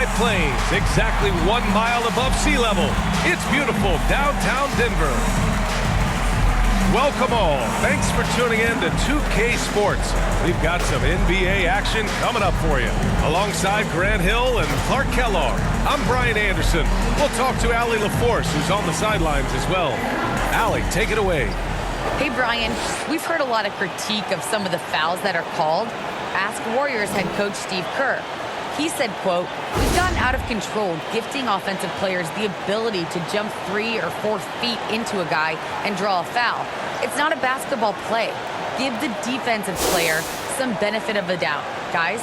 Plains, exactly 1 mile above sea level. It's beautiful downtown Denver. Welcome all. Thanks for tuning in to 2K Sports. We've got some NBA action coming up for you. Alongside Grant Hill and Clark Kellogg, I'm Brian Anderson. We'll talk to Allie LaForce, who's on the sidelines as well. Allie, take it away. Hey, Brian. We've heard a lot of critique of some of the fouls that are called. Ask Warriors head coach Steve Kerr. He said, quote, "We've gotten out of control, gifting offensive players the ability to jump 3 or 4 feet into a guy and draw a foul. It's not a basketball play. Give the defensive player some benefit of the doubt, guys."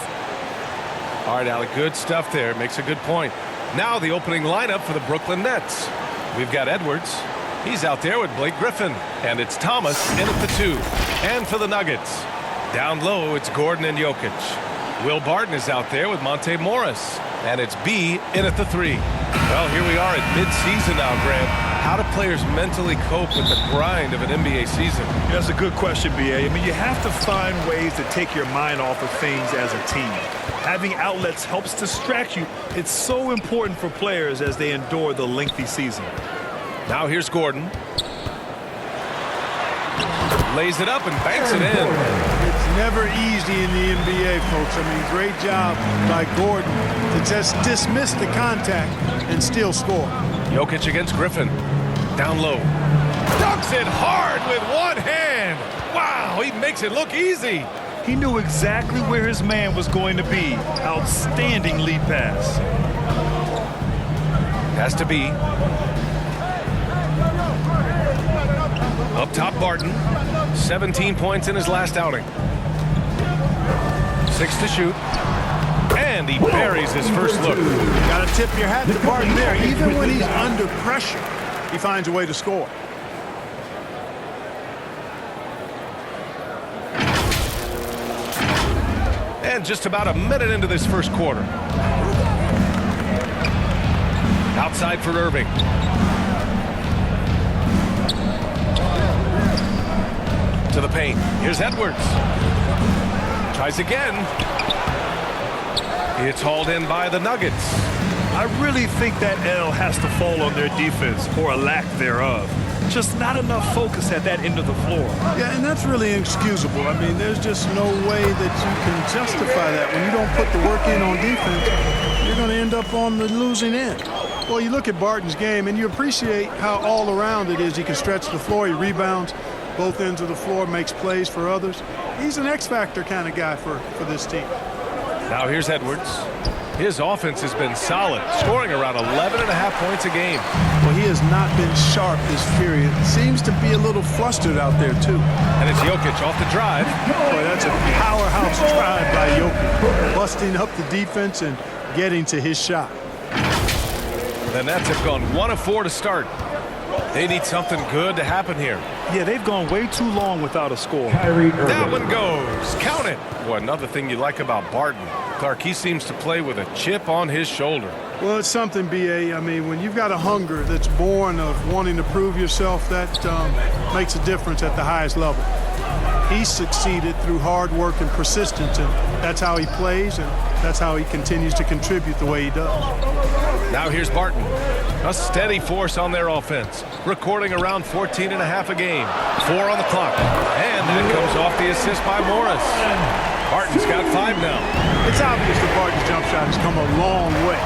All right, Allie, good stuff there. Makes a good point. Now the opening lineup for the Brooklyn Nets. We've got Edwards. He's out there with Blake Griffin. And it's Thomas in at the 2. And for the Nuggets, down low, it's Gordon and Jokic. Will Barton is out there with Monte Morris. And it's B in at the 3. Well, here we are at mid-season now, Grant. How do players mentally cope with the grind of an NBA season? That's a good question, B.A. I mean, you have to find ways to take your mind off of things as a team. Having outlets helps distract you. It's so important for players as they endure the lengthy season. Now here's Gordon. Lays it up and banks it in. It's never easy in the NBA, folks. I mean, great job by Gordon to just dismiss the contact and still score. Jokic against Griffin. Down low. Dunks it hard with one hand. Wow, he makes it look easy. He knew exactly where his man was going to be. Outstanding lead pass. Has to be. Up top, Barton. 17 points in his last outing. 6 to shoot. And he buries his first look. Got to tip your hat to Barton there. Even when he's under pressure, he finds a way to score. And just about a minute into this first quarter. Outside for Irving. To the paint. Here's Edwards. Tries again. It's hauled in by the Nuggets. I really think that L has to fall on their defense, or a lack thereof. Just not enough focus at that end of the floor. Yeah, and that's really inexcusable. I mean, there's just no way that you can justify that. When you don't put the work in on defense, you're going to end up on the losing end. Well, you look at Barton's game, and you appreciate how all around it is. He can stretch the floor, he rebounds both ends of the floor, makes plays for others. He's an X-factor kind of guy for this team. Now here's Edwards. His offense has been solid, scoring around 11.5 points a game. Well, he has not been sharp this period. Seems to be a little flustered out there, too. And it's Jokic off the drive. Boy, that's a powerhouse drive by Jokic, busting up the defense and getting to his shot. The Nets have gone 1 of 4 to start. They need something good to happen here. Yeah, they've gone way too long without a score. That one goes. Count it. Boy, another thing you like about Barton, Clark, he seems to play with a chip on his shoulder. Well, it's something, B.A. I mean, when you've got a hunger that's born of wanting to prove yourself, that makes a difference at the highest level. He succeeded through hard work and persistence, and that's how he plays, and that's how he continues to contribute the way he does. Now here's Barton. A steady force on their offense, recording around 14.5 a game. 4 on the clock. And that comes off the assist by Morris. Barton's got 5 now. It's obvious that Barton's jump shot has come a long way.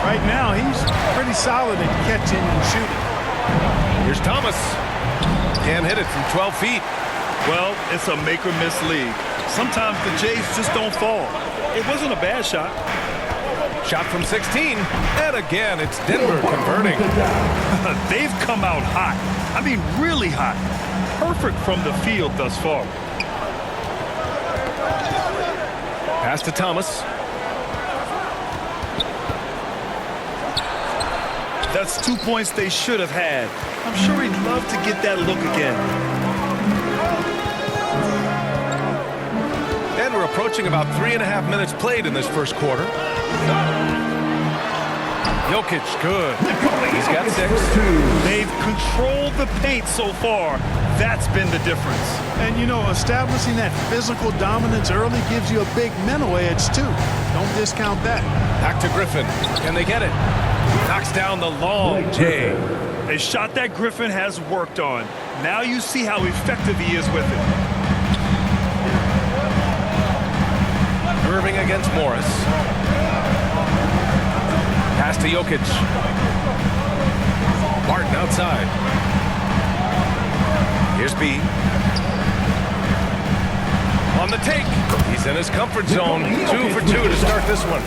Right now, he's pretty solid at catching and shooting. Here's Thomas. Can't hit it from 12 feet. Well, it's a make-or-miss league. Sometimes the Jays just don't fall. It wasn't a bad shot. Shot from 16, and again, it's Denver converting. They've come out hot. I mean, really hot. Perfect from the field thus far. Pass to Thomas. That's 2 points they should have had. I'm sure he'd love to get that look again. And we're approaching about 3.5 minutes played in this first quarter. Jokic, good. He's got 6. They've controlled the paint so far. That's been the difference. And, you know, establishing that physical dominance early gives you a big mental edge, too. Don't discount that. Back to Griffin. Can they get it? Knocks down the long J. A shot that Griffin has worked on. Now you see how effective he is with it. Irving against Morris. Pass to Jokic. Barton outside. Here's B. On the take. He's in his comfort zone. 2 for 2 to start this one.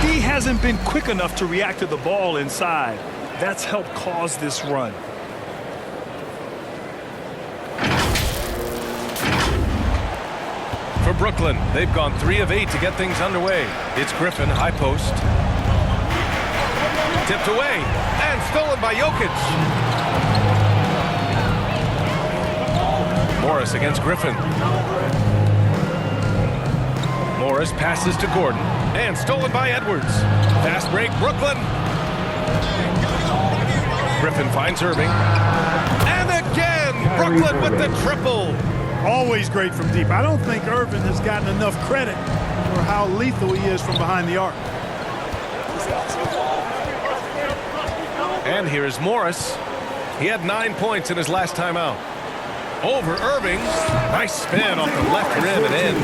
D hasn't been quick enough to react to the ball inside. That's helped cause this run. For Brooklyn, they've gone 3 of 8 to get things underway. It's Griffin, high post. Tipped away and stolen by Jokic. Morris against Griffin. Morris passes to Gordon and stolen by Edwards. Fast break, Brooklyn. Griffin finds Irving. And again, Brooklyn with the triple. Always great from deep. I don't think Irvin has gotten enough credit for how lethal he is from behind the arc. And here is Morris. He had 9 points in his last time out. Over Irving. Nice spin off the left rim and in.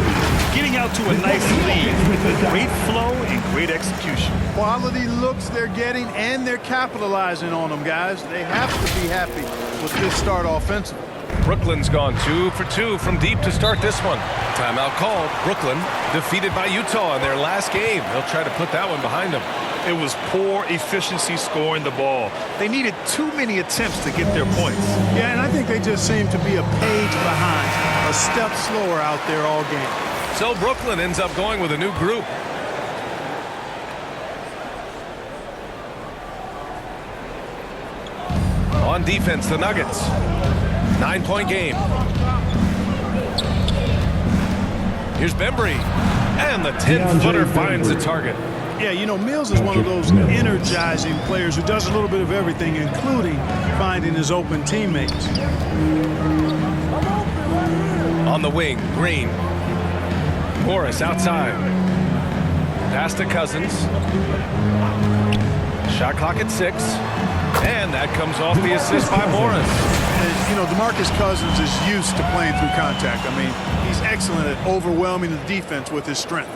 Getting out to a nice lead with great flow and great execution. Quality looks they're getting, and they're capitalizing on them, guys. They have to be happy with this start offensively. Brooklyn's gone 2 for 2 from deep to start this one. Timeout called. Brooklyn defeated by Utah in their last game. They'll try to put that one behind them. It was poor efficiency scoring the ball. They needed too many attempts to get their points. Yeah, and I think they just seem to be a page behind, a step slower out there all game. So Brooklyn ends up going with a new group. On defense, the Nuggets. 9-point game. Here's Bembry. And the 10-footer finds the target. Yeah, you know, Mills is one of those energizing players who does a little bit of everything, including finding his open teammates. On the wing, Green. Morris outside. Pass to Cousins. Shot clock at 6. And that comes off the assist by Morris. You know, DeMarcus Cousins is used to playing through contact. I mean, he's excellent at overwhelming the defense with his strength.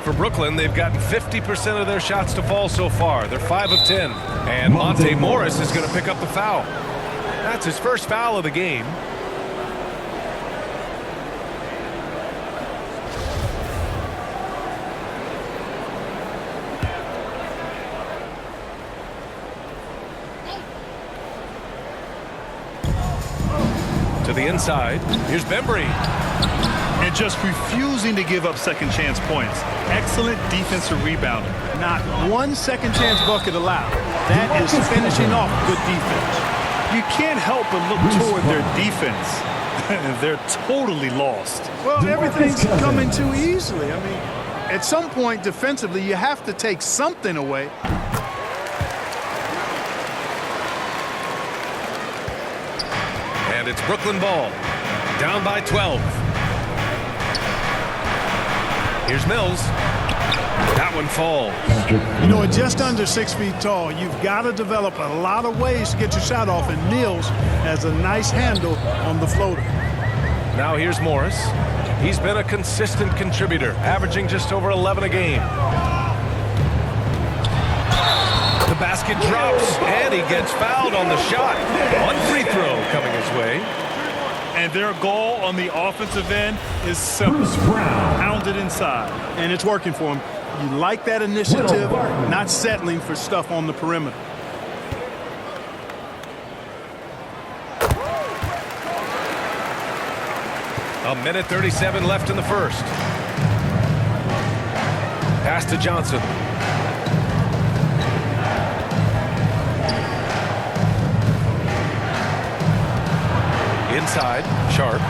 For Brooklyn, they've gotten 50% of their shots to fall so far. They're 5 of 10. And Monte Morris is going to pick up the foul. That's his first foul of the game. To the inside. Here's Bembry. And just refusing to give up second chance points. Excellent defensive rebounding. Not one second chance bucket allowed. That is finishing off good defense. You can't help but look toward their defense. They're totally lost. Well, everything's coming too easily. I mean, at some point defensively, you have to take something away. And it's Brooklyn ball. Down by 12. Here's Mills. That one falls. You know, at just under 6 feet tall, you've got to develop a lot of ways to get your shot off, and Mills has a nice handle on the floater. Now here's Morris. He's been a consistent contributor, averaging just over 11 a game. The basket drops, and he gets fouled on the shot. One free throw coming his way. And their goal on the offensive end is simple. Pound it inside. And it's working for him. You like that initiative, not settling for stuff on the perimeter. A minute 37 left in the first. Pass to Johnson. Inside, Sharp.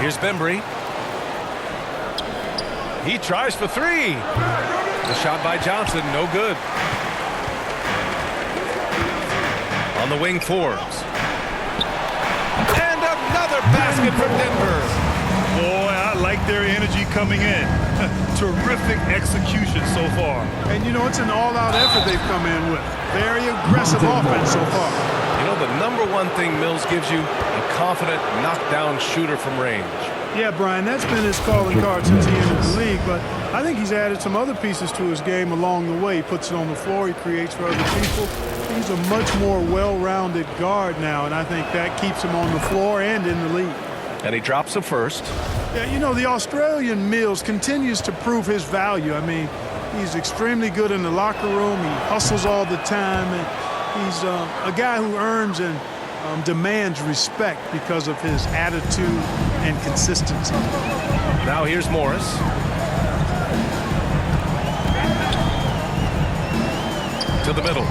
Here's Bembry. He tries for 3. The shot by Johnson, no good. On the wing, Forbes. And Another basket for Denver. Boy, I like their energy coming in. Terrific execution so far. And, you know, it's an all-out effort they've come in with. Very aggressive offense so far. You know, the number one thing Mills gives you, a confident knockdown shooter from range. Yeah, Brian, that's been his calling card since he entered the league, but I think he's added some other pieces to his game along the way. He puts it on the floor, he creates for other people. He's a much more well-rounded guard now, and I think that keeps him on the floor and in the league. And he drops the first. Yeah, you know, the Australian Mills continues to prove his value. I mean, he's extremely good in the locker room. He hustles all the time, and he's a guy who earns and demands respect because of his attitude and consistency. Now here's Morris. To the middle.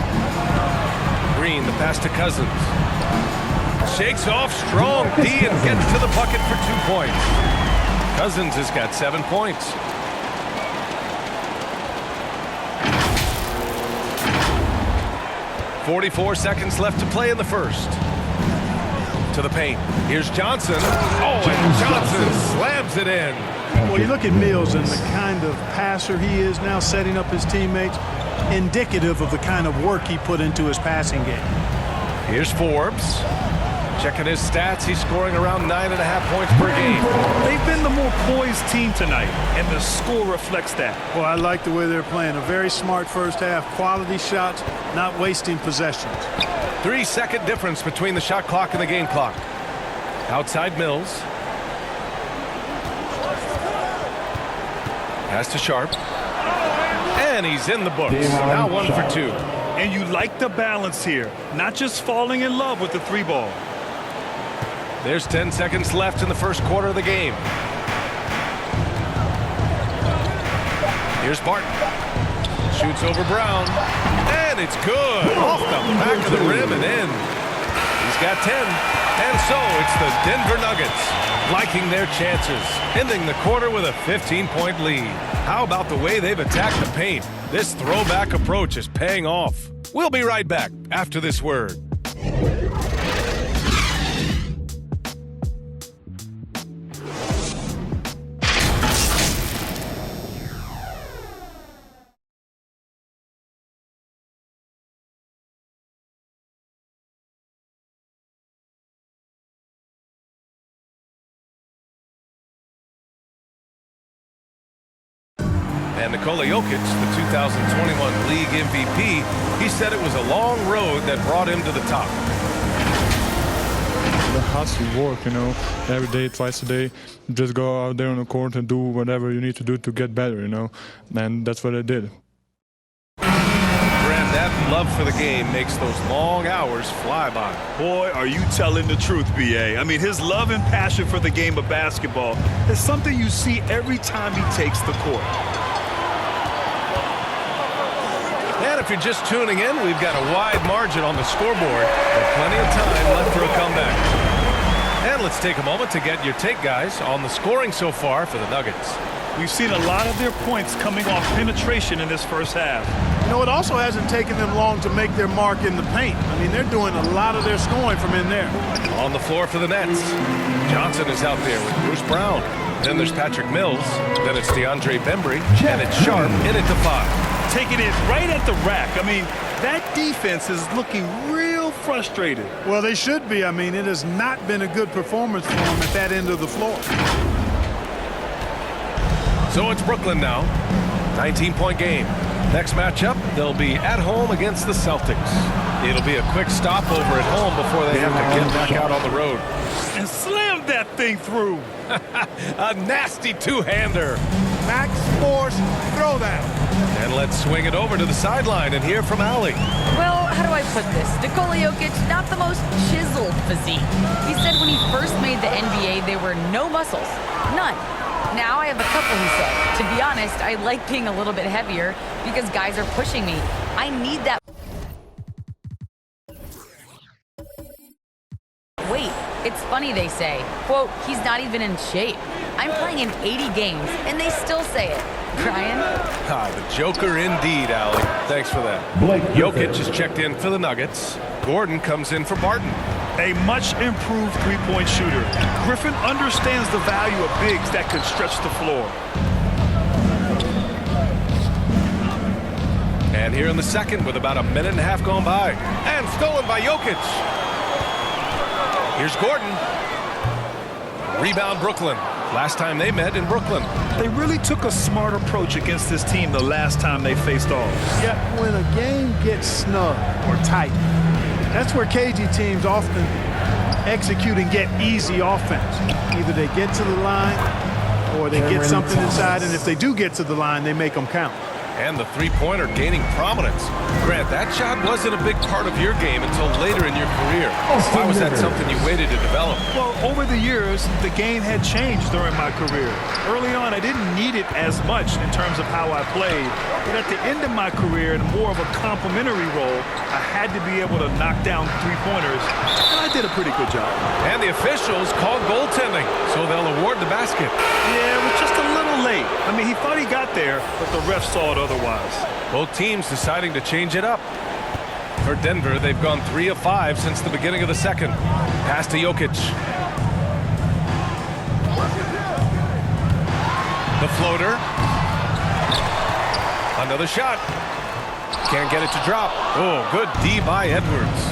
Green, the pass to Cousins. Shakes off strong D and gets to the bucket for 2 points. Cousins has got 7 points. .44 seconds left to play in the first. To the paint. Here's Johnson. Oh, and Johnson slams it in. Well, you look at Mills and the kind of passer he is now, setting up his teammates, indicative of the kind of work he put into his passing game. Here's Forbes. Checking his stats, he's scoring around 9.5 points per game. They've been the more poised team tonight, and the score reflects that. Well, I like the way they're playing. A very smart first half, quality shots, not wasting possessions. 3-second difference between the shot clock and the game clock. Outside Mills. Pass to Sharp. And he's in the books. Now 1 for 2. And you like the balance here, not just falling in love with the 3-ball. There's 10 seconds left in the first quarter of the game. Here's Barton. Shoots over Brown. And it's good. Off the back of the rim and in. He's got 10. And so it's the Denver Nuggets liking their chances, ending the quarter with a 15-point lead. How about the way they've attacked the paint? This throwback approach is paying off. We'll be right back after this word. And Nikola Jokic, the 2021 league MVP, he said it was a long road that brought him to the top. The hustle work, you know, every day, twice a day, just go out there on the court and do whatever you need to do to get better, you know, and that's what I did. Brad, that love for the game makes those long hours fly by. Boy, are you telling the truth, B.A. I mean, his love and passion for the game of basketball is something you see every time he takes the court. And if you're just tuning in, we've got a wide margin on the scoreboard, but plenty of time left for a comeback. And let's take a moment to get your take, guys, on the scoring so far for the Nuggets. We've seen a lot of their points coming off penetration in this first half. You know, it also hasn't taken them long to make their mark in the paint. I mean, they're doing a lot of their scoring from in there. On the floor for the Nets, Johnson is out there with Bruce Brown. Then there's Patrick Mills. Then it's DeAndre Bembry. And it's Sharp in at the 5. Taking it right at the rack. I mean, that defense is looking real frustrated. Well, they should be. I mean, it has not been a good performance for them at that end of the floor. So it's Brooklyn now. 19-point game. Next matchup, they'll be at home against the Celtics. It'll be a quick stopover at home before they have to get back out on the road. And slam that thing through. A nasty two-hander. Max Force, throw that. And let's swing it over to the sideline and hear from Allie. Well, how do I put this? Nikola Jokic, not the most chiseled physique. He said when he first made the NBA, there were no muscles. None. Now I have a couple, he said. To be honest, I like being a little bit heavier because guys are pushing me. I need that weight. It's funny they say, quote, he's not even in shape. I'm playing in 80 games, and they still say it. Brian? The Joker indeed, Allie. Thanks for that. Jokic is checked in for the Nuggets. Gordon comes in for Barton. A much improved three-point shooter. Griffin understands the value of bigs that can stretch the floor. And here in the second with about a minute and a half gone by. And stolen by Jokic. Here's Gordon. Rebound Brooklyn. Last time they met in Brooklyn. They really took a smart approach against this team the last time they faced off. Yeah, when a game gets snug or tight, that's where KG teams often execute and get easy offense. Either they get to the line or they get something inside, and if they do get to the line, they make them count. And the three-pointer gaining prominence. Grant, that shot wasn't a big part of your game until later in your career. Why was that something you waited to develop? Well, over the years, the game had changed during my career. Early on, I didn't need it as much in terms of how I played. But at the end of my career, in more of a complementary role, I had to be able to knock down three-pointers, and I did a pretty good job. And the officials called goaltending, so they'll award the basket. Yeah, it was just a little late. I mean, he thought he got there, but the ref saw it otherwise. Both teams deciding to change it up. For Denver, they've gone 3 of 5 since the beginning of the second. Pass to Jokic. The floater. Another shot. Can't get it to drop. Oh, good D by Edwards.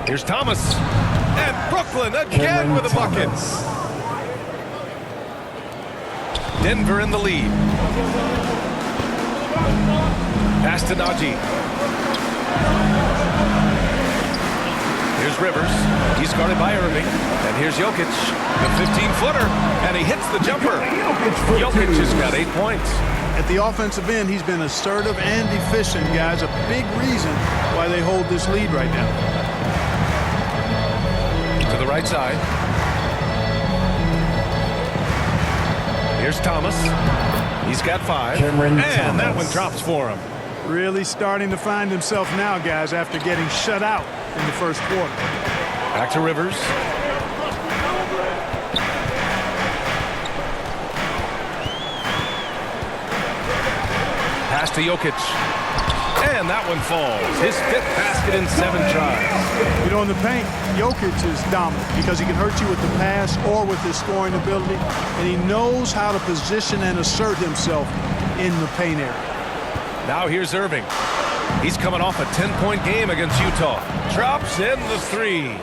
Here's Thomas. And Brooklyn again with a bucket. Denver in the lead. Pass to Najee. Here's Rivers. He's guarded by Irving. And here's Jokic. The 15-footer. And he hits the jumper. Jokic has got 8 points. At the offensive end, he's been assertive and efficient, guys. A big reason why they hold this lead right now. To the right side. Here's Thomas. He's got 5. And that one drops for him. Really starting to find himself now, guys, after getting shut out in the first quarter. Back to Rivers. Pass to Jokic. And that one falls. His 5th basket in 7 tries. You know, in the paint, Jokic is dominant because he can hurt you with the pass or with his scoring ability, and he knows how to position and assert himself in the paint area. Now here's Irving. He's coming off a 10-point game against Utah. Drops in the 3.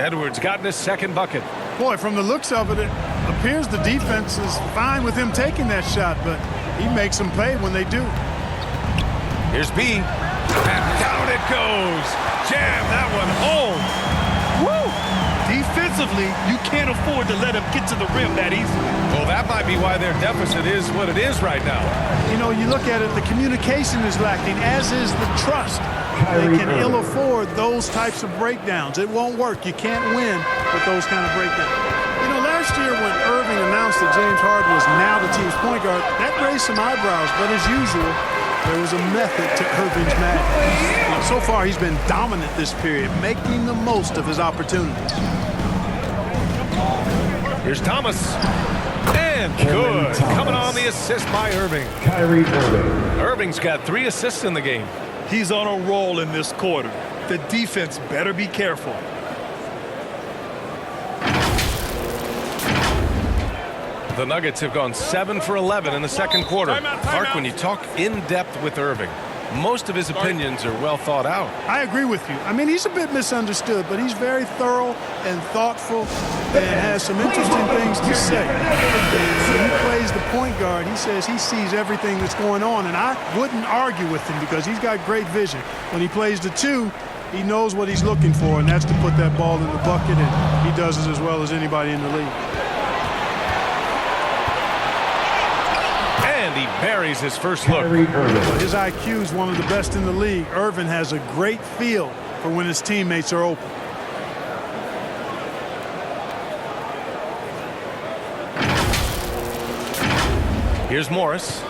Edwards gotten his 2nd bucket. Boy, from the looks of it, it appears the defense is fine with him taking that shot, but he makes them pay when they do. Here's B. And down it goes. Jam that one home. Woo! Defensively, you can't afford to let him get to the rim that easily. Well, that might be why their deficit is what it is right now. You know, you look at it, the communication is lacking, as is the trust. They can ill afford those types of breakdowns. It won't work. You can't win with those kind of breakdowns. You know, last year when Irving announced that James Harden was now the team's point guard, that raised some eyebrows, but as usual, there was a method to Irving's madness. So far, he's been dominant this period, making the most of his opportunities. Here's Thomas. And good. Coming on the assist by Irving. Kyrie Irving. Irving's got 3 assists in the game. He's on a roll in this quarter. The defense better be careful. The Nuggets have gone 7 for 11 in the second quarter. Clark, when you talk in depth with Irving, most of his opinions are well thought out. I agree with you. I mean, he's a bit misunderstood, but he's very thorough and thoughtful and has some interesting things to say. When he plays the point guard, he says he sees everything that's going on, and I wouldn't argue with him because he's got great vision. When he plays the 2, he knows what he's looking for, and that's to put that ball in the bucket, and he does it as well as anybody in the league. And he buries his first look. His IQ is one of the best in the league. Irvin has a great feel for when his teammates are open. Here's Morris.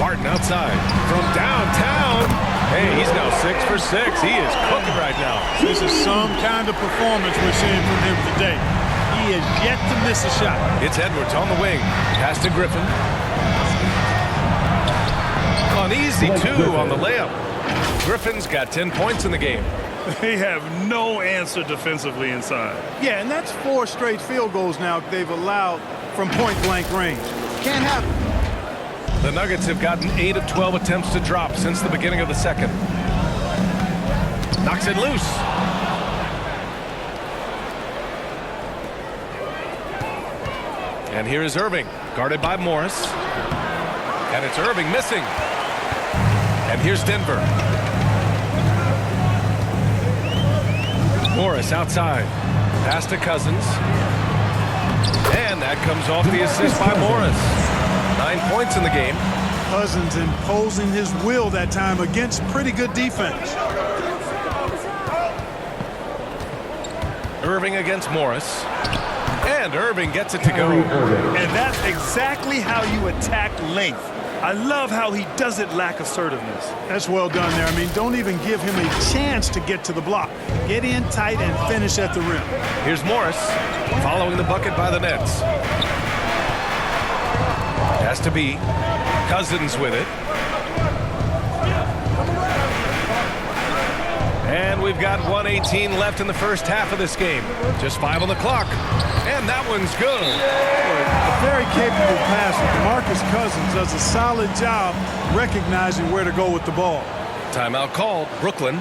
Barton outside from downtown. Hey, he's now 6 for 6. He is cooking right now. This is some kind of performance we're seeing from him today. He has yet to miss a shot. It's Edwards on the wing. Pass to Griffin. An easy 2 on the layup. Griffin's got 10 points in the game. They have no answer defensively inside. Yeah, and that's 4 straight field goals now they've allowed from point-blank range. Can't happen. The Nuggets have gotten 8 of 12 attempts to drop since the beginning of the second. Knocks it loose. And here is Irving, guarded by Morris. And it's Irving missing. And here's Denver. Morris outside. Pass to Cousins. And that comes off the assist by Morris. 9 points in the game. Cousins imposing his will that time against pretty good defense. Irving against Morris. And Irving gets it to go. And that's exactly how you attack length. I love how he doesn't lack assertiveness. That's well done there. I mean, don't even give him a chance to get to the block. Get in tight and finish at the rim. Here's Morris following the bucket by the Nets. Has to be. Cousins with it. And we've got 1:18 left in the first half of this game. Just 5 on the clock. And that one's good. A very capable passer. DeMarcus Cousins does a solid job recognizing where to go with the ball. Timeout called. Brooklyn.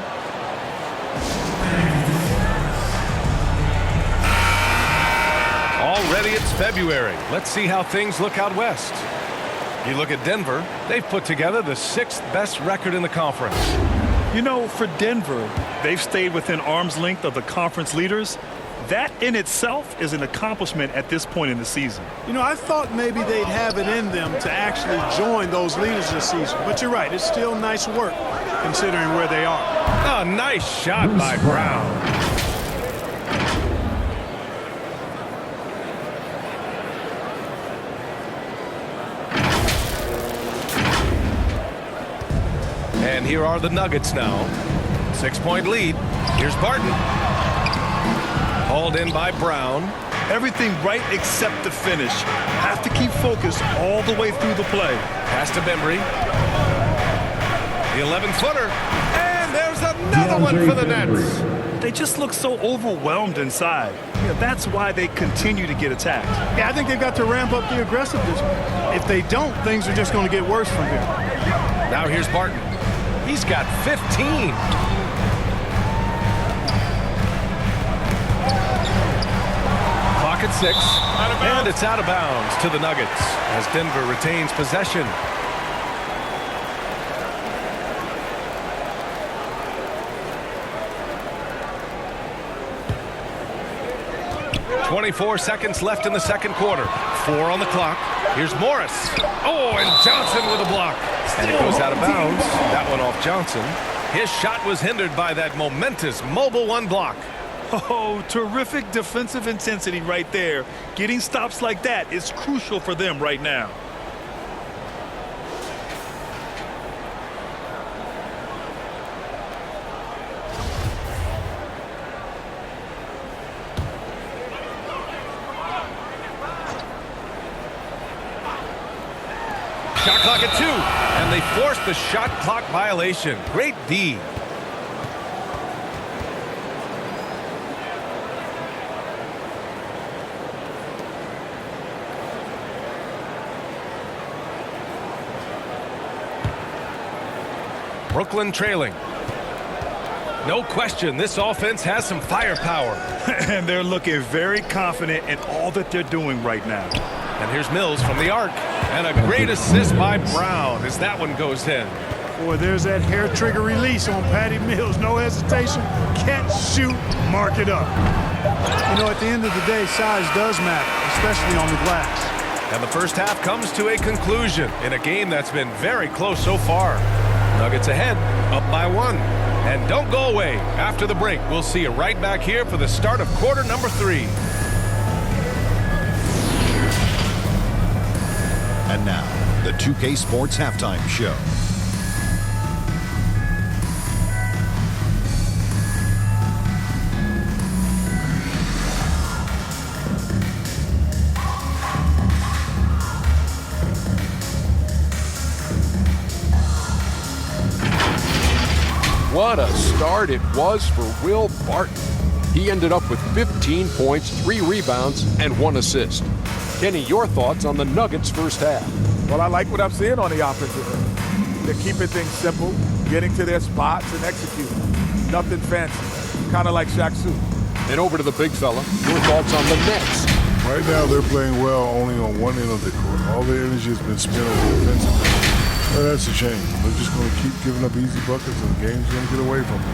Already it's February. Let's see how things look out west. You look at Denver. They've put together the 6th best record in the conference. You know, for Denver, they've stayed within arm's length of the conference leaders. That in itself is an accomplishment at this point in the season. You know, I thought maybe they'd have it in them to actually join those leaders this season. But you're right, it's still nice work considering where they are. A nice shot by Brown. And here are the Nuggets now. 6-point lead. Here's Barton. Hauled in by Brown. Everything right except the finish. Have to keep focused all the way through the play. Pass to Bembry. The 11-footer. And there's another one for the Nets. They just look so overwhelmed inside. You know, that's why they continue to get attacked. Yeah, I think they've got to ramp up the aggressiveness. If they don't, things are just going to get worse from here. Now here's Barton. He's got 15. Clock at 6. And it's out of bounds to the Nuggets as Denver retains possession. .24 seconds left in the second quarter. 4 on the clock. Here's Morris. Oh, and Johnson with a block. And it goes out of bounds. That one off Johnson. His shot was hindered by that momentous mobile 1 block. Oh, terrific defensive intensity right there. Getting stops like that is crucial for them right now. Shot clock at 2. And they forced the shot clock violation. Great D. Brooklyn trailing. No question, this offense has some firepower. And they're looking very confident in all that they're doing right now. And here's Mills from the arc. And a great assist by Brown as that one goes in. Boy, there's that hair trigger release on Patty Mills. No hesitation. Catch, shoot, mark it up. You know, at the end of the day, size does matter, especially on the glass. And the first half comes to a conclusion in a game that's been very close so far. Nuggets ahead, up by 1. And don't go away. After the break, we'll see you right back here for the start of quarter number 3. And now, the 2K Sports Halftime Show. What a start it was for Will Barton. He ended up with 15 points, 3 rebounds, and 1 assist. Kenny, your thoughts on the Nuggets' first half? Well, I like what I'm seeing on the offensive end. They're keeping things simple, getting to their spots and executing. Nothing fancy, kind of like Shaq Fu. And over to the big fella, your thoughts on the Nets? Right now, they're playing well only on one end of the court. All their energy has been spent on the defensive end. And that's a shame. They're just going to keep giving up easy buckets, and the game's going to get away from them.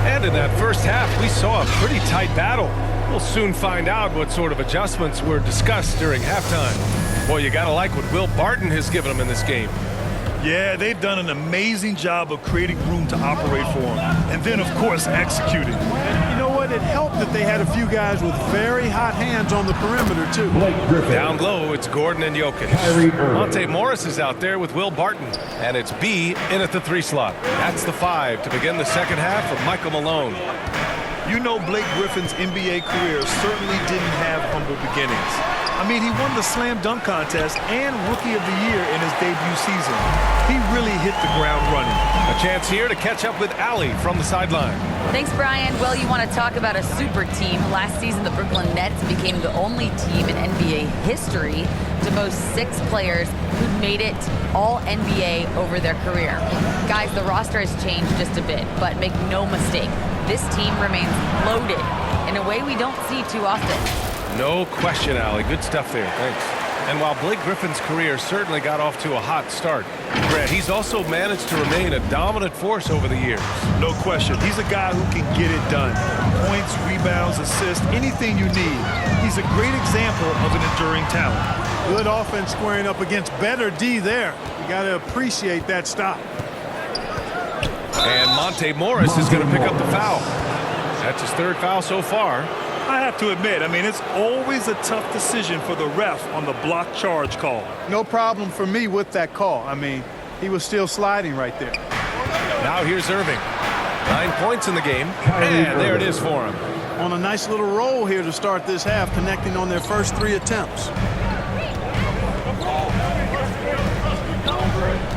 And in that first half, we saw a pretty tight battle. We'll soon find out what sort of adjustments were discussed during halftime. Boy, you gotta like what Will Barton has given them in this game. Yeah, they've done an amazing job of creating room to operate for him. And then, of course, executing. And you know what? It helped that they had a few guys with very hot hands on the perimeter, too. Down low, it's Gordon and Jokic. Monte Morris is out there with Will Barton. And it's B in at the 3 slot. That's the 5 to begin the second half for Michael Malone. You know, Blake Griffin's NBA career certainly didn't have humble beginnings. I mean, he won the slam dunk contest and Rookie of the Year in his debut season. He really hit the ground running. A chance here to catch up with Allie from the sideline. Thanks, Brian. Well, you want to talk about a super team. Last season, the Brooklyn Nets became the only team in NBA history to boast 6 players who'd made it all NBA over their career. Guys, the roster has changed just a bit, but make no mistake, this team remains loaded in a way we don't see too often. No question, Allie. Good stuff there. Thanks. And while Blake Griffin's career certainly got off to a hot start, Brad, he's also managed to remain a dominant force over the years. No question. He's a guy who can get it done. Points, rebounds, assists, anything you need. He's a great example of an enduring talent. Good offense squaring up against better D there. You got to appreciate that stop. And Monte Morris is going to pick up the foul. That's his 3rd foul so far. I have to admit, I mean, it's always a tough decision for the ref on the block charge call. No problem for me with that call. I mean, he was still sliding right there. Now here's Irving. 9 points in the game, and there it is for him. On a nice little roll here to start this half, connecting on their first 3 attempts.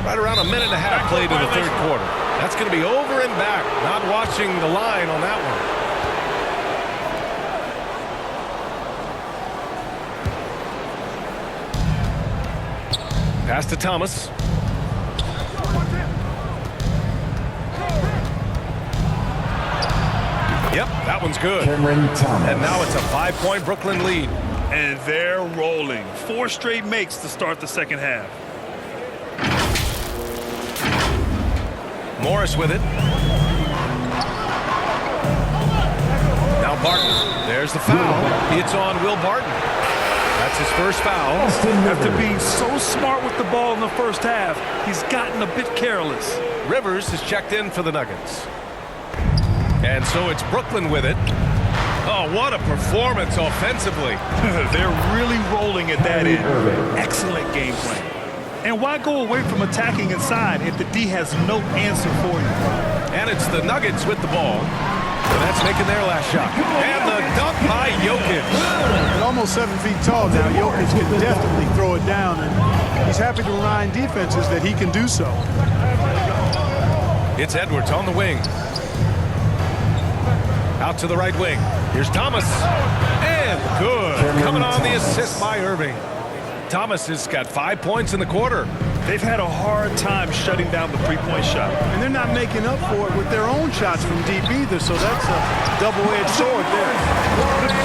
Right around a minute and a half played in the 3rd quarter. That's going to be over and back. Not watching the line on that one. Pass to Thomas. Yep, that one's good. And now it's a 5-point Brooklyn lead. And they're rolling. 4 straight makes to start the second half. Morris with it. Now Barton. There's the foul. It's on Will Barton. That's his first foul. After being so smart with the ball in the first half, he's gotten a bit careless. Rivers has checked in for the Nuggets. And so it's Brooklyn with it. Oh, what a performance offensively. They're really rolling at that end. Excellent game plan. And why go away from attacking inside if the D has no answer for you? And it's the Nuggets with the ball. And that's making their last shot. And the dunk by Jokic. At almost 7 feet tall now, Jokic can definitely throw it down, and he's happy to remind defenses that he can do so. It's Edwards on the wing. Out to the right wing. Here's Thomas. And good. Coming on the assist by Irving. Thomas has got 5 points in the quarter. They've had a hard time shutting down the 3-point shot. And they're not making up for it with their own shots from deep either, so that's a double-edged sword there.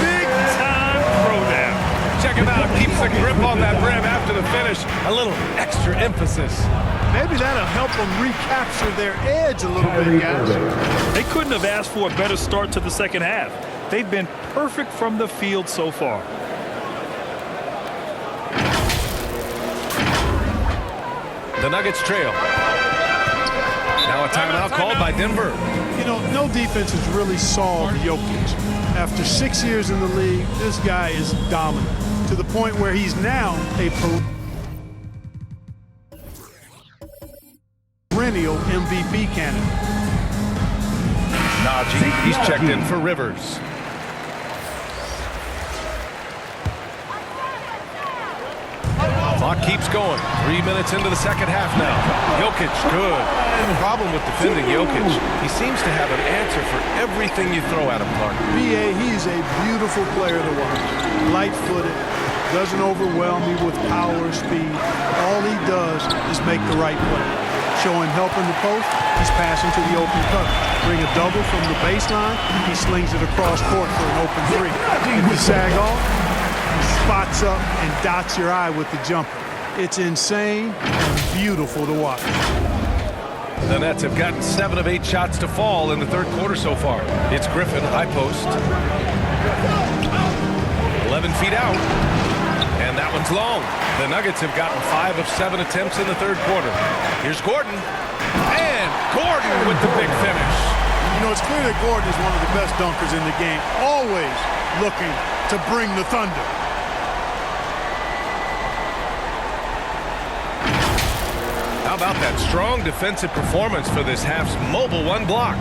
Big-time throwdown. Check him out. Keeps the grip on that rim after the finish. A little extra emphasis. Maybe that'll help them recapture their edge a little bit, guys. They couldn't have asked for a better start to the second half. They've been perfect from the field so far. The Nuggets trail. Now a timeout called by Denver. You know, no defense has really solved Jokic. After 6 years in the league, this guy is dominant to the point where he's now a perennial MVP candidate. Najee, he's checked in for Rivers. Clock keeps going. 3 minutes into the second half now. Jokic, good. The problem with defending Jokic, he seems to have an answer for everything you throw at him, Clark. B.A., he's a beautiful player to watch. Light-footed, doesn't overwhelm you with power or speed. All he does is make the right play. Showing help in the post, he's passing to the open cut. Bring a double from the baseline, he slings it across court for an open three. If you sag off, he spots up and dots your eye with the jumper. It's insane and beautiful to watch. The Nets have gotten 7 of 8 shots to fall in the third quarter so far. It's Griffin, high post. 11 feet out. And that one's long. The Nuggets have gotten 5 of 7 attempts in the third quarter. Here's Gordon. And Gordon with the big finish. You know, it's clear that Gordon is one of the best dunkers in the game. Always looking to bring the thunder. How about that strong defensive performance for this half's mobile one block?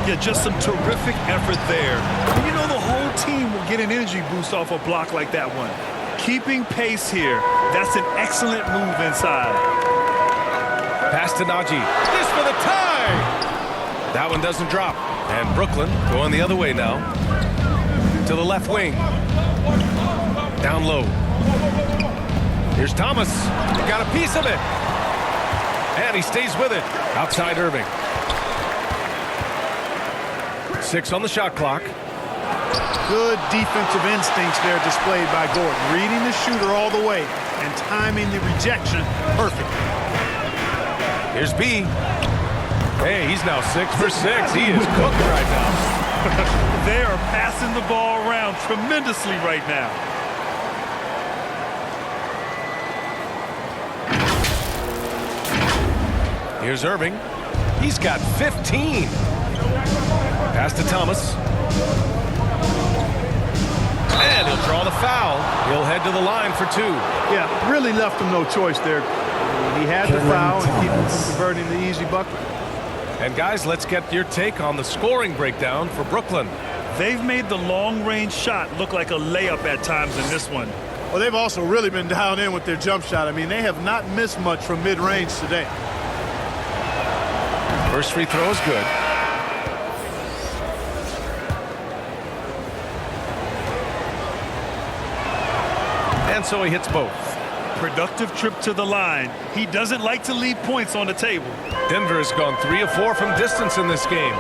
Yeah, just some terrific effort there. And you know, the whole team will get an energy boost off a block like that one. Keeping pace here. That's an excellent move inside. Pass to Najee. This for the tie! That one doesn't drop. And Brooklyn going the other way now. To the left wing. Down low. Here's Thomas. He got a piece of it. And he stays with it. Outside Irving. 6 on the shot clock. Good defensive instincts there displayed by Gordon. Reading the shooter all the way and timing the rejection perfectly. Here's B. Hey, he's now 6 for 6. He is cooked right now. They are passing the ball around tremendously right now. Here's Irving. He's got 15. Pass to Thomas. And he'll draw the foul. He'll head to the line for 2. Yeah, really left him no choice there. He had the foul and keep him from converting the easy bucket. And guys, let's get your take on the scoring breakdown for Brooklyn. They've made the long-range shot look like a layup at times in this one. Well, they've also really been down in with their jump shot. I mean, they have not missed much from mid-range today. First free throw is good. And so he hits both. Productive trip to the line. He doesn't like to leave points on the table. Denver has gone 3 of 4 from distance in this game.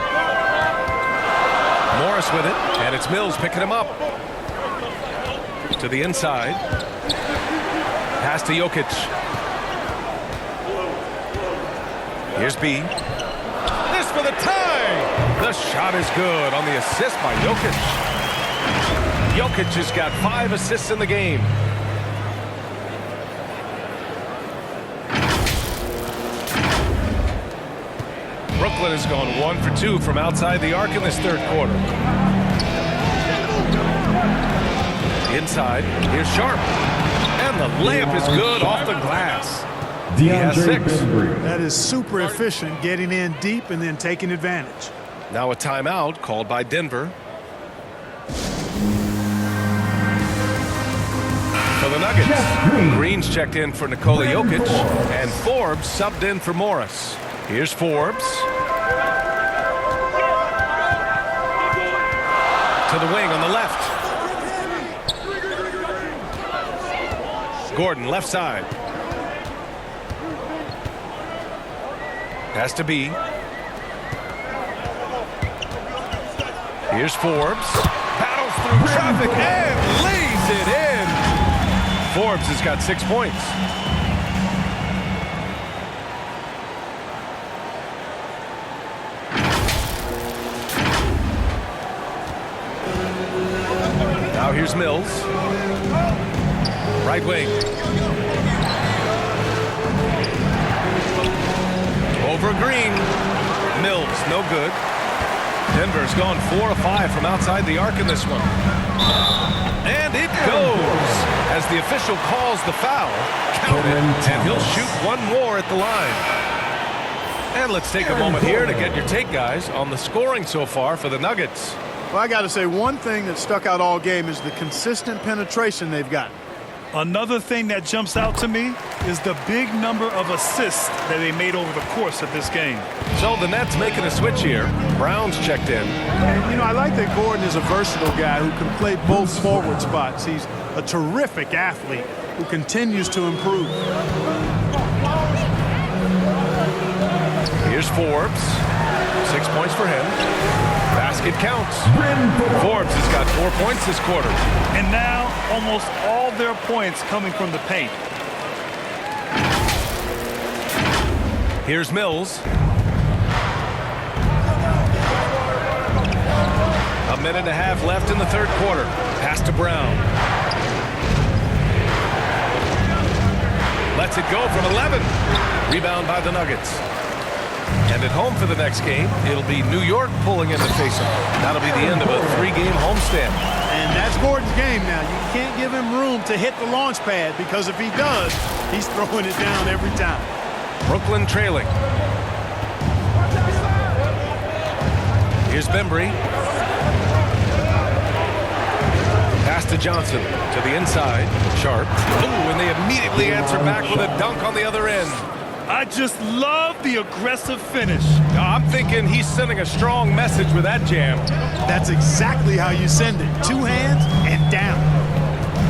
Morris with it, and it's Mills picking him up. To the inside. Pass to Jokic. Here's B. This for the tie! The shot is good on the assist by Jokic. Jokic has got 5 assists in the game. Brooklyn has gone 1 for 2 from outside the arc in this third quarter. Inside, here's Sharp. And the layup is good off the glass. He has 6. That is super efficient, getting in deep and then taking advantage. Now a timeout called by Denver. For the Nuggets, Green's checked in for Nikola Jokic, and Forbes subbed in for Morris. Here's Forbes. To the wing on the left. Gordon, left side. Pass to B. Here's Forbes. Battles through traffic and lays it in. Forbes has got 6 points. Now here's Mills. Right wing. Over Green. Mills, no good. Denver's gone 4 of 5 from outside the arc in this one. And it goes as the official calls the foul. Count it, and he'll shoot 1 more at the line. And let's take a moment here to get your take, guys, on the scoring so far for the Nuggets. Well, I got to say, one thing that stuck out all game is the consistent penetration they've got. Another thing that jumps out to me is the big number of assists that they made over the course of this game. So the Nets making a switch here. Brown's checked in. And, you know, I like that Gordon is a versatile guy who can play both forward spots. He's a terrific athlete who continues to improve. Here's Forbes. 6 points for him. Basket counts. Forbes has got 4 points this quarter. And now almost all their points coming from the paint. Here's Mills. A minute and a half left in the third quarter. Pass to Brown. Lets it go from 11. Rebound by the Nuggets. And at home for the next game, it'll be New York pulling in to face them. That'll be the end of a 3-game homestand. And that's Gordon's game now. You can't give him room to hit the launch pad because if he does, he's throwing it down every time. Brooklyn trailing. Here's Bembry. Pass to Johnson to the inside. Sharp. Ooh, and they immediately answer back with a dunk on the other end. I just love the aggressive finish. I'm thinking he's sending a strong message with that jam. That's exactly how you send it. 2 hands and down.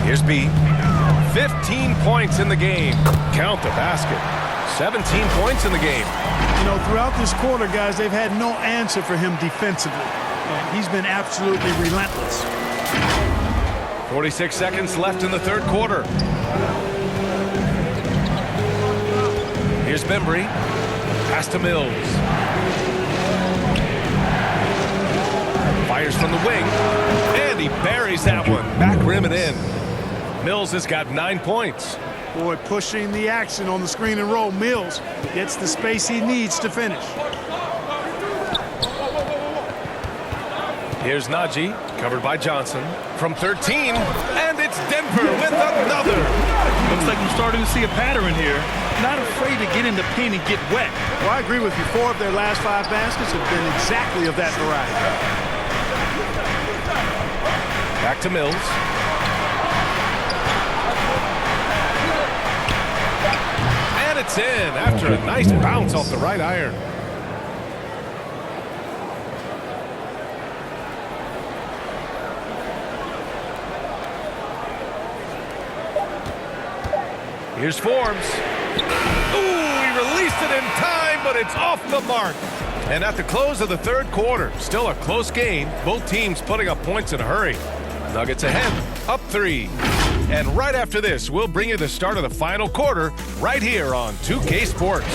Here's B. 15 points in the game. Count the basket. 17 points in the game. You know, throughout this quarter, guys, they've had no answer for him defensively. And he's been absolutely relentless. 46 seconds left in the third quarter. Here's Bembry. Pass to Mills. Fires from the wing. And he buries that one. Back rim and in. Mills has got 9 points. Boy, pushing the action on the screen and roll. Mills gets the space he needs to finish. Here's Najee, covered by Johnson. From 13, and it's Denver with another. Looks like we're starting to see a pattern here. Not afraid to get in the paint and get wet. Well, I agree with you. 4 of their last 5 baskets have been exactly of that variety. Back to Mills. And it's in after a nice bounce off the right iron. Here's Forbes. Ooh, he released it in time, but it's off the mark. And at the close of the third quarter, still a close game. Both teams putting up points in a hurry. Nuggets ahead, up 3. And right after this, we'll bring you the start of the final quarter right here on 2K Sports.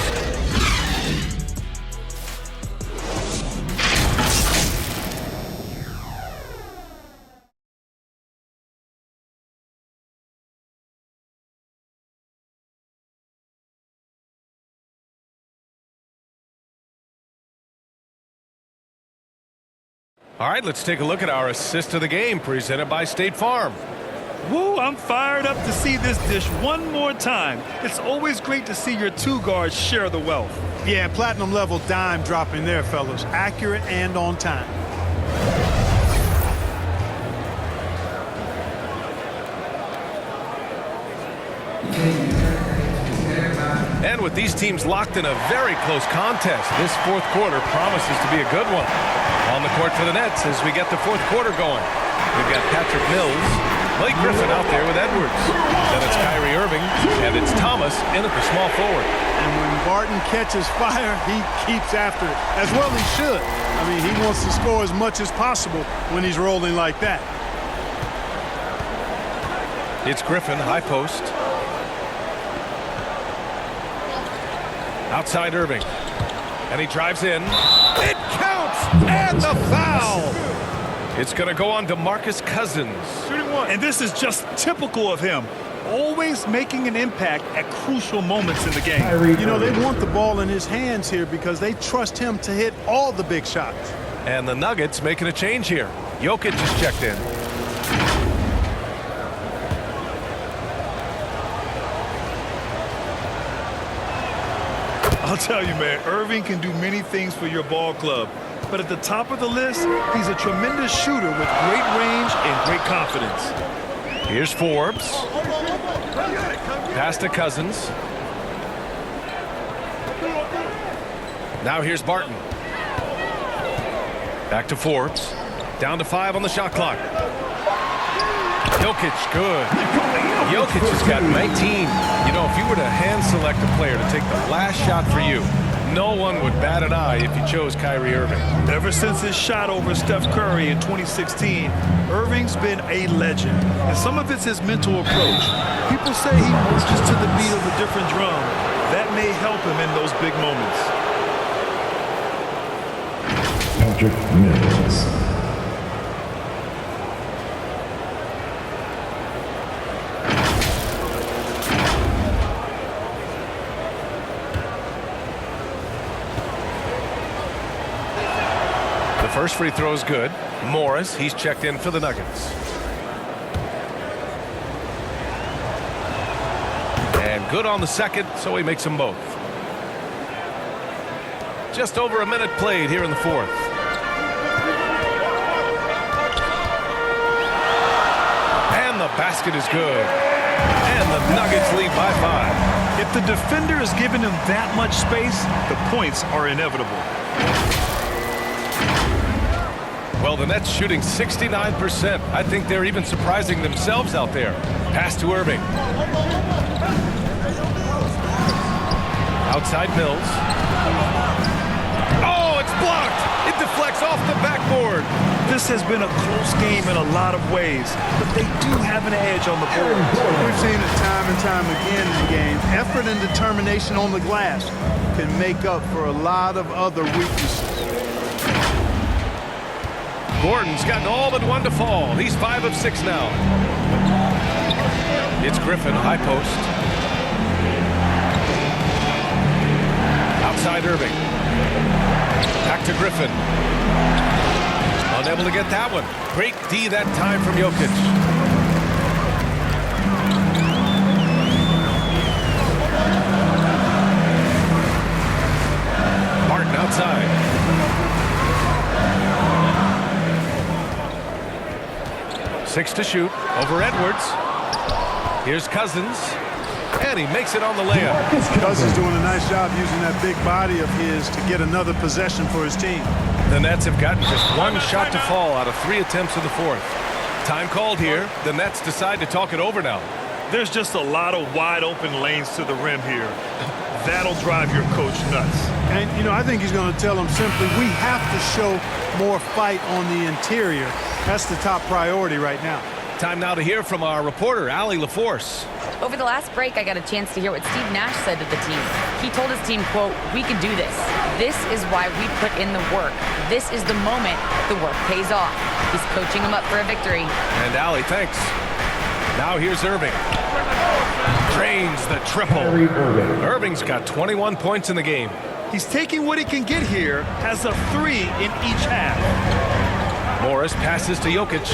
All right, let's take a look at our assist of the game presented by State Farm. Woo, I'm fired up to see this dish one more time. It's always great to see your 2 guards share the wealth. Yeah, platinum level dime dropping there, fellas. Accurate and on time. And with these teams locked in a very close contest, this fourth quarter promises to be a good one. On the court for the Nets as we get the fourth quarter going. We've got Patrick Mills, Blake Griffin out there with Edwards. Then it's Kyrie Irving, and it's Thomas in at the small forward. And when Barton catches fire, he keeps after it. As well he should. I mean, he wants to score as much as possible when he's rolling like that. It's Griffin, high post. Outside Irving. And he drives in. It counts! And the foul! It's going to go on to DeMarcus Cousins. And this is just typical of him. Always making an impact at crucial moments in the game. You know, they want the ball in his hands here because they trust him to hit all the big shots. And the Nuggets making a change here. Jokic just checked in. I'll tell you, man, Irving can do many things for your ball club. But at the top of the list, he's a tremendous shooter with great range and great confidence. Here's Forbes. Pass to Cousins. Now here's Barton. Back to Forbes. Down to 5 on the shot clock. Jokic, good. Jokic has got 19. You know, if you were to hand select a player to take the last shot for you, no one would bat an eye if you chose Kyrie Irving. Ever since his shot over Steph Curry in 2016, Irving's been a legend. And some of it's his mental approach. People say he marches to the beat of a different drum. That may help him in those big moments. Patrick Mills. The first free throw is good. Morris, he's checked in for the Nuggets. And good on the second, so he makes them both. Just over a minute played here in the fourth. And the basket is good. And the Nuggets lead by 5. If the defender is giving him that much space, the points are inevitable. Well, the Nets shooting 69%. I think they're even surprising themselves out there. Pass to Irving. Outside Mills. Oh, it's blocked. It deflects off the backboard. This has been a close game in a lot of ways, but they do have an edge on the board. We've seen it time and time again in the game. Effort and determination on the glass can make up for a lot of other weaknesses. Gordon's gotten all but one to fall. He's 5 of 6 now. It's Griffin, high post. Outside Irving. Back to Griffin. Unable to get that one. Great D that time from Jokic. Martin outside. Six to shoot over Edwards. Here's Cousins. And he makes it on the layup. Cousins doing a nice job using that big body of his to get another possession for his team. The Nets have gotten just one shot to fall out of 3 attempts in the fourth. Time called here. The Nets decide to talk it over now. There's just a lot of wide open lanes to the rim here. That'll drive your coach nuts. And, you know, I think he's going to tell them simply, we have to show more fight on the interior. That's the top priority right now. Time now to hear from our reporter, Allie LaForce. Over the last break, I got a chance to hear what Steve Nash said to the team. He told his team, quote, "We can do this. This is why we put in the work. This is the moment the work pays off." He's coaching them up for a victory. And Allie, thanks. Now here's Irving. Drains the triple. Irving's got 21 points in the game. He's taking what he can get here, has a 3 in each half. Morris passes to Jokic.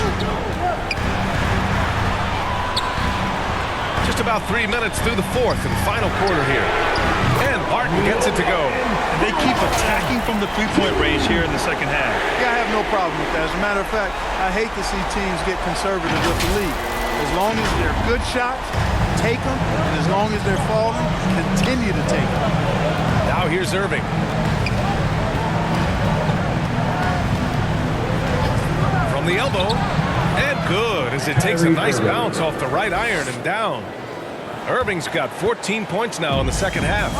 Just about 3 minutes through the fourth and final quarter here. And Barton gets it to go. And they keep attacking from the three-point range here in the second half. Yeah, I have no problem with that. As a matter of fact, I hate to see teams get conservative with the lead. As long as they're good shots, take them. And as long as they're falling, continue to take them. Now here's Irving. From the elbow. And good as it takes a nice bounce off the right iron and down. Irving's got 14 points now in the second half.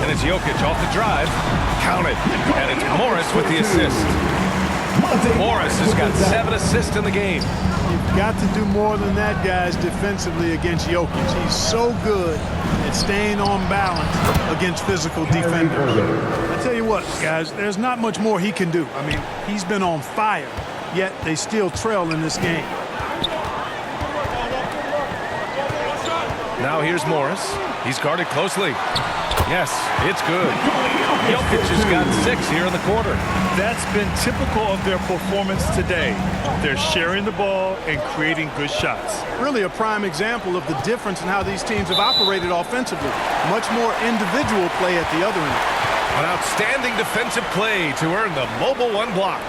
And it's Jokic off the drive. Count it. And it's Morris with the assist. Morris has got 7 assists in the game. You've got to do more than that, guys, defensively against Jokic. He's so good at staying on balance against physical defenders. I tell you what, guys, there's not much more he can do. I mean, he's been on fire, yet they still trail in this game. Now here's Morris. He's guarded closely. Yes, it's good. Jokic has got 6 here in the quarter. That's been typical of their performance today. They're sharing the ball and creating good shots. Really a prime example of the difference in how these teams have operated offensively. Much more individual play at the other end. An outstanding defensive play to earn the Mobile One block.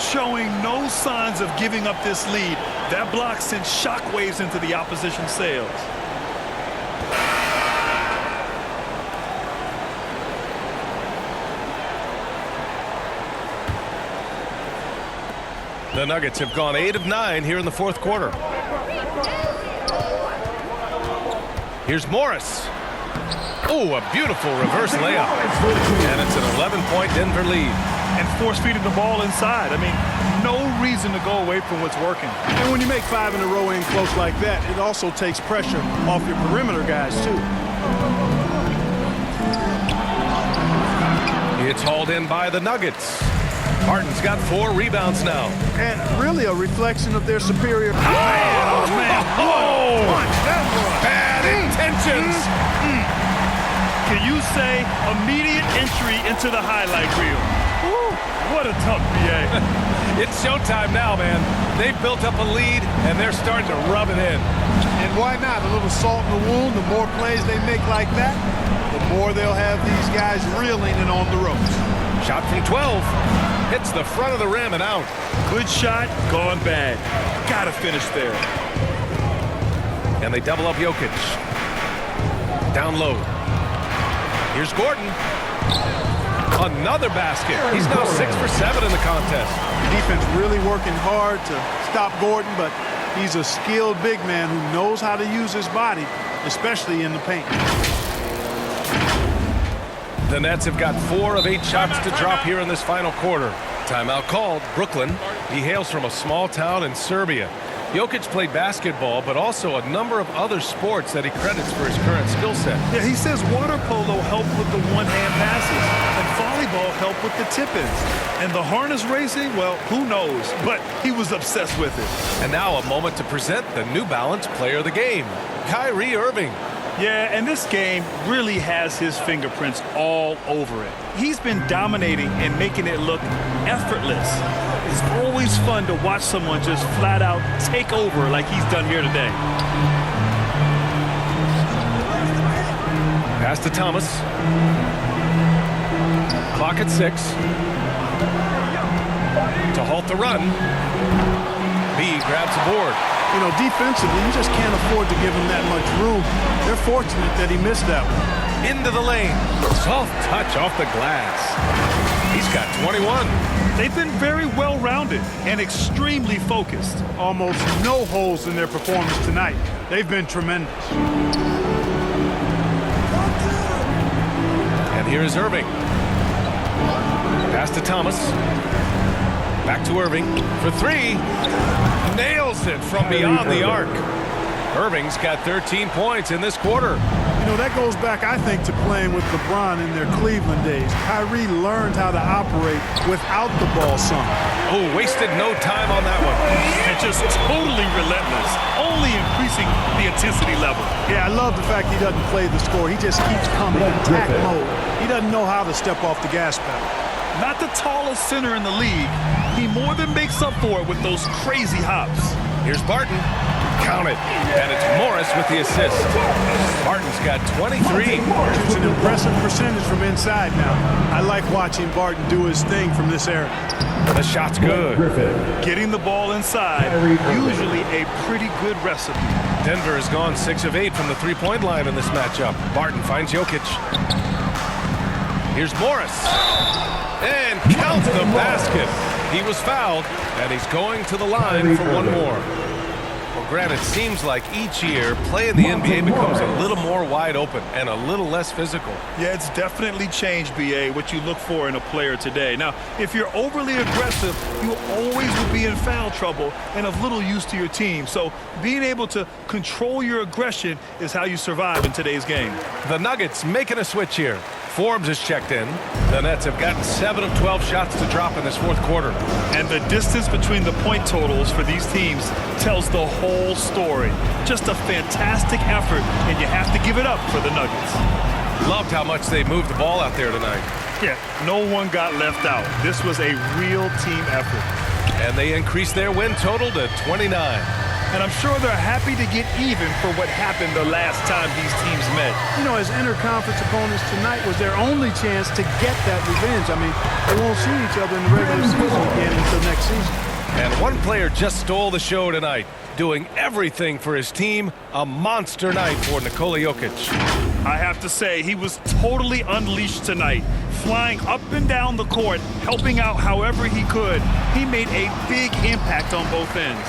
Showing no signs of giving up this lead. That block sent shockwaves into the opposition sails. The Nuggets have gone 8 of 9 here in the fourth quarter. Here's Morris. Oh, a beautiful reverse layup. And it's an 11-point Denver lead. And force-feeding the ball inside. I mean, no reason to go away from what's working. And when you make 5 in a row in close like that, it also takes pressure off your perimeter guys, too. It's hauled in by the Nuggets. Harden's got 4 rebounds now. And really a reflection of their superior. Man, oh, man. Oh! Punch, that was Bad intentions. Can you say immediate entry into the highlight reel? Woo, what a tough BA. It's showtime now, man. They've built up a lead, and they're starting to rub it in. And why not? A little salt in the wound. The more plays they make like that, the more they'll have these guys reeling and on the ropes. Shot from 12. Hits the front of the rim and out. Good shot, gone bad. Gotta finish there. And they double up Jokic. Down low. Here's Gordon. Another basket. He's now 6 for 7 in the contest. Defense really working hard to stop Gordon, but he's a skilled big man who knows how to use his body, especially in the paint. The Nets have got 4 of 8 shots to drop here in this final quarter. Timeout called. Brooklyn. He hails from a small town in Serbia. Jokic played basketball, but also a number of other sports that he credits for his current skill set. Yeah, he says water polo helped with the one-hand passes, and volleyball helped with the tip-ins. And the harness racing, well, who knows? But he was obsessed with it. And now a moment to present the New Balance Player of the Game, Kyrie Irving. Yeah, and this game really has his fingerprints all over it. He's been dominating and making it look effortless. It's always fun to watch someone just flat out take over like he's done here today. Pass to Thomas. Clock at 6. To halt the run. B grabs the board. You know, defensively, you just can't afford to give him that much room. They're fortunate that he missed that one. Into the lane. Soft touch off the glass. He's got 21. They've been very well-rounded and extremely focused. Almost no holes in their performance tonight. They've been tremendous. And here's Irving. Pass to Thomas. Back to Irving for 3. Nails it from beyond the arc. Irving's got 13 points in this quarter. You know, that goes back, I think, to playing with LeBron in their Cleveland days. Kyrie learned how to operate without the ball some. Oh, wasted no time on that one. And just totally relentless, only increasing the intensity level. Yeah, I love the fact he doesn't play the score. He just keeps coming, attack mode. He doesn't know how to step off the gas pedal. Not the tallest center in the league. He more than makes up for it with those crazy hops. Here's Barton. Count it. And it's Morris with the assist. Barton's got 23. It's an impressive percentage from inside now. I like watching Barton do his thing from this area. The shot's good. Getting the ball inside, usually a pretty good recipe. Denver has gone 6 of 8 from the three-point line in this matchup. Barton finds Jokic. Here's Morris. And counts the basket. He was fouled, and he's going to the line for one more. Well, Grant, it seems like each year, play in the NBA becomes a little more wide open and a little less physical. Yeah, it's definitely changed, BA, what you look for in a player today. Now, if you're overly aggressive, you always will be in foul trouble and of little use to your team. So being able to control your aggression is how you survive in today's game. The Nuggets making a switch here. Forbes is checked in. The Nets have gotten 7 of 12 shots to drop in this fourth quarter. And the distance between the point totals for these teams tells the whole story. Just a fantastic effort, and you have to give it up for the Nuggets. Loved how much they moved the ball out there tonight. Yeah, no one got left out. This was a real team effort. And they increased their win total to 29. And I'm sure they're happy to get even for what happened the last time these teams met. You know, as interconference opponents, tonight was their only chance to get that revenge. I mean, they won't see each other in the regular season again until next season. And one player just stole the show tonight, doing everything for his team. A monster night for Nikola Jokic. I have to say, he was totally unleashed tonight, flying up and down the court, helping out however he could. He made a big impact on both ends.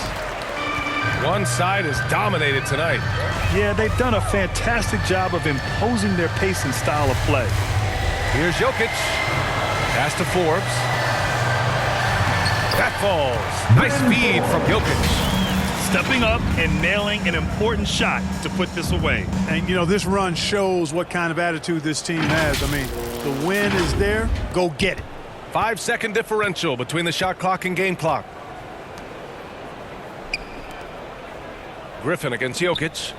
One side is dominated tonight. Yeah, they've done a fantastic job of imposing their pace and style of play. Here's Jokic. Pass to Forbes. That falls. Nice feed from Jokic. Stepping up and nailing an important shot to put this away. And, you know, this run shows what kind of attitude this team has. I mean, the win is there. Go get it. 5-second differential between the shot clock and game clock. Griffin against Jokic.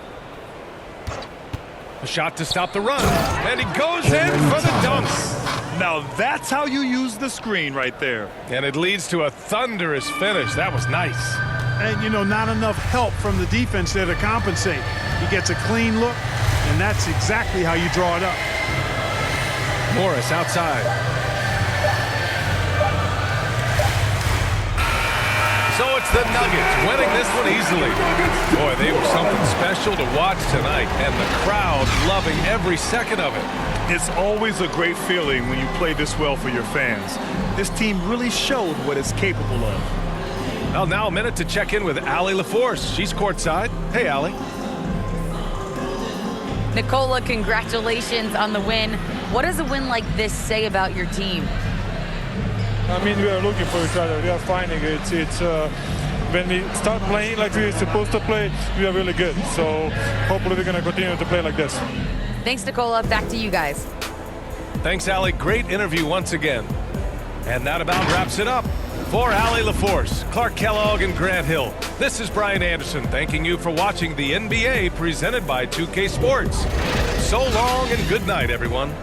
A shot to stop the run. And he goes in for the dunk. Now that's how you use the screen right there. And it leads to a thunderous finish. That was nice. And, you know, not enough help from the defense there to compensate. He gets a clean look, and that's exactly how you draw it up. Morris outside. So it's the Nuggets winning this one easily. Boy, they were something special to watch tonight, and the crowd loving every second of it. It's always a great feeling when you play this well for your fans. This team really showed what it's capable of. Well, now a minute to check in with Allie LaForce. She's courtside. Hey, Allie. Nikola, congratulations on the win. What does a win like this say about your team? I mean, we are looking for each other. We are finding it. When we start playing like we're supposed to play, we are really good. So hopefully we're going to continue to play like this. Thanks, Nikola. Back to you guys. Thanks, Allie. Great interview once again. And that about wraps it up. For Allie LaForce, Clark Kellogg, and Grant Hill, this is Brian Anderson thanking you for watching the NBA presented by 2K Sports. So long and good night, everyone.